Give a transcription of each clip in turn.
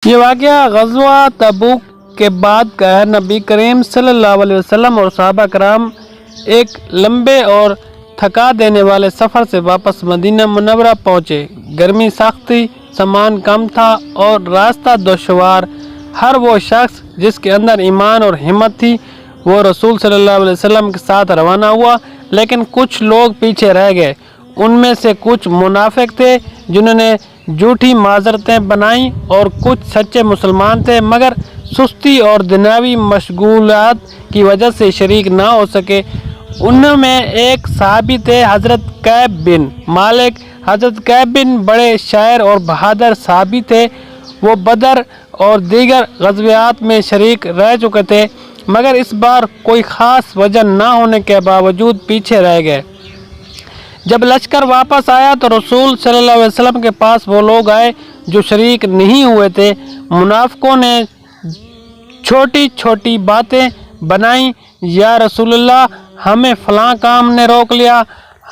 یہ واقعہ غزوہ تبوک کے بعد کا ہے۔ نبی کریم صلی اللہ علیہ وسلم اور صحابہ کرام ایک لمبے اور تھکا دینے والے سفر سے واپس مدینہ منورہ پہنچے۔ گرمی سخت تھی، سامان کم تھا اور راستہ دشوار۔ ہر وہ شخص جس کے اندر ایمان اور ہمت تھی وہ رسول صلی اللہ علیہ وسلم کے ساتھ روانہ ہوا، لیکن کچھ لوگ پیچھے رہ گئے۔ ان میں سے کچھ منافق تھے جنہوں نے جھوٹی معذرتیں بنائیں اور کچھ سچے مسلمان تھے مگر سستی اور دنیاوی مشغولیات کی وجہ سے شریک نہ ہو سکے۔ ان میں ایک صحابی تھے حضرت کعب بن مالک۔ حضرت کعب بن بڑے شاعر اور بہادر صحابی تھے۔ وہ بدر اور دیگر غزوات میں شریک رہ چکے تھے مگر اس بار کوئی خاص وجہ نہ ہونے کے باوجود پیچھے رہ گئے۔ جب لشکر واپس آیا تو رسول صلی اللہ علیہ وسلم کے پاس وہ لوگ آئے جو شریک نہیں ہوئے تھے۔ منافقوں نے چھوٹی چھوٹی باتیں بنائیں، یا رسول اللہ ہمیں فلاں کام نے روک لیا،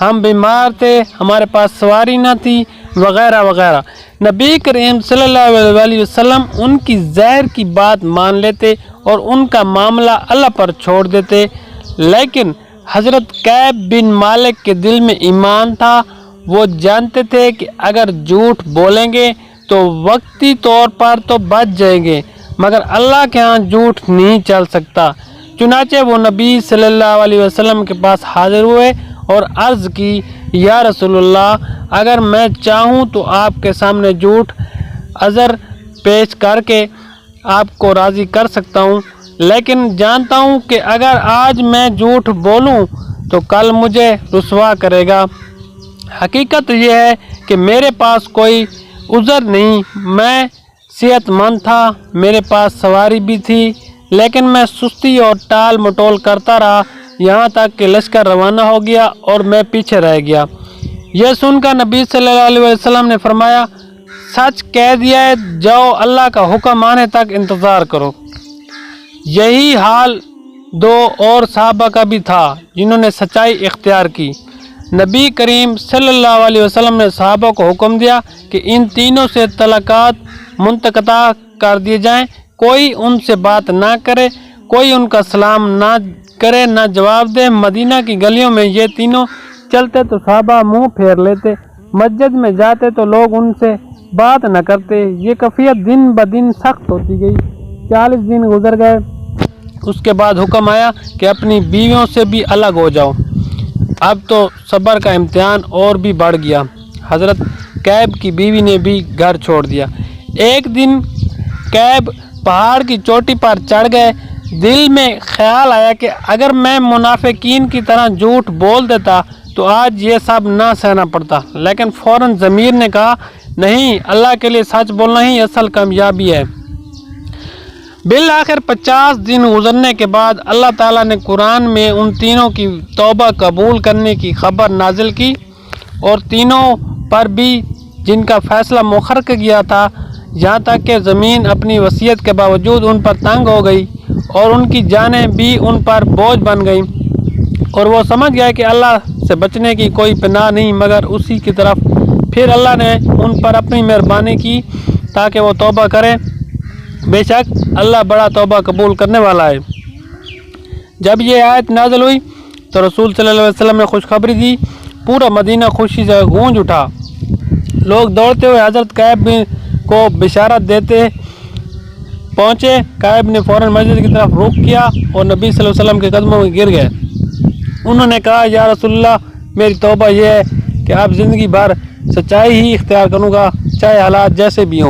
ہم بیمار تھے، ہمارے پاس سواری نہ تھی، وغیرہ وغیرہ۔ نبی کریم صلی اللہ علیہ وسلم ان کی ظاہر کی بات مان لیتے اور ان کا معاملہ اللہ پر چھوڑ دیتے، لیکن حضرت کعب بن مالک کے دل میں ایمان تھا۔ وہ جانتے تھے کہ اگر جھوٹ بولیں گے تو وقتی طور پر تو بچ جائیں گے مگر اللہ کے ہاں جھوٹ نہیں چل سکتا۔ چنانچہ وہ نبی صلی اللہ علیہ وسلم کے پاس حاضر ہوئے اور عرض کی، یا رسول اللہ اگر میں چاہوں تو آپ کے سامنے جھوٹ عذر پیش کر کے آپ کو راضی کر سکتا ہوں، لیکن جانتا ہوں کہ اگر آج میں جھوٹ بولوں تو کل مجھے رسوا کرے گا۔ حقیقت یہ ہے کہ میرے پاس کوئی عذر نہیں، میں صحت مند تھا، میرے پاس سواری بھی تھی، لیکن میں سستی اور ٹال مٹول کرتا رہا یہاں تک کہ لشکر روانہ ہو گیا اور میں پیچھے رہ گیا۔ یہ سن کر نبی صلی اللہ علیہ وسلم نے فرمایا، سچ کہہ دیا ہے، جاؤ اللہ کا حکم آنے تک انتظار کرو۔ یہی حال دو اور صحابہ کا بھی تھا جنہوں نے سچائی اختیار کی۔ نبی کریم صلی اللہ علیہ وسلم نے صحابہ کو حکم دیا کہ ان تینوں سے تعلقات منقطع کر دیے جائیں، کوئی ان سے بات نہ کرے، کوئی ان کا سلام نہ کرے نہ جواب دے۔ مدینہ کی گلیوں میں یہ تینوں چلتے تو صحابہ منہ پھیر لیتے، مسجد میں جاتے تو لوگ ان سے بات نہ کرتے۔ یہ کیفیت دن بدن سخت ہوتی گئی۔ 40 دن گزر گئے، اس کے بعد حکم آیا کہ اپنی بیویوں سے بھی الگ ہو جاؤ۔ اب تو صبر کا امتحان اور بھی بڑھ گیا۔ حضرت کعب کی بیوی نے بھی گھر چھوڑ دیا۔ ایک دن کعب پہاڑ کی چوٹی پر چڑھ گئے۔ دل میں خیال آیا کہ اگر میں منافقین کی طرح جھوٹ بول دیتا تو آج یہ سب نہ سہنا پڑتا، لیکن فوراً ضمیر نے کہا، نہیں، اللہ کے لیے سچ بولنا ہی اصل کامیابی ہے۔ بالآخر 50 دن گزرنے کے بعد اللہ تعالیٰ نے قرآن میں ان تینوں کی توبہ قبول کرنے کی خبر نازل کی، اور تینوں پر بھی جن کا فیصلہ مؤخر کیا تھا، یہاں تک کہ زمین اپنی وصیت کے باوجود ان پر تنگ ہو گئی اور ان کی جانیں بھی ان پر بوجھ بن گئیں، اور وہ سمجھ گئے کہ اللہ سے بچنے کی کوئی پناہ نہیں مگر اسی کی طرف۔ پھر اللہ نے ان پر اپنی مہربانی کی تاکہ وہ توبہ کریں، بے شک اللہ بڑا توبہ قبول کرنے والا ہے۔ جب یہ آیت نازل ہوئی تو رسول صلی اللہ علیہ وسلم نے خوشخبری دی، پورا مدینہ خوشی سے گونج اٹھا۔ لوگ دوڑتے ہوئے حضرت کعب کو بشارت دیتے پہنچے۔ کعب نے فوراً مسجد کی طرف رخ کیا اور نبی صلی اللہ علیہ وسلم کے قدموں میں گر گئے۔ انہوں نے کہا، یا رسول اللہ میری توبہ یہ ہے کہ اب زندگی بھر سچائی ہی اختیار کروں گا، چاہے حالات جیسے بھی ہوں۔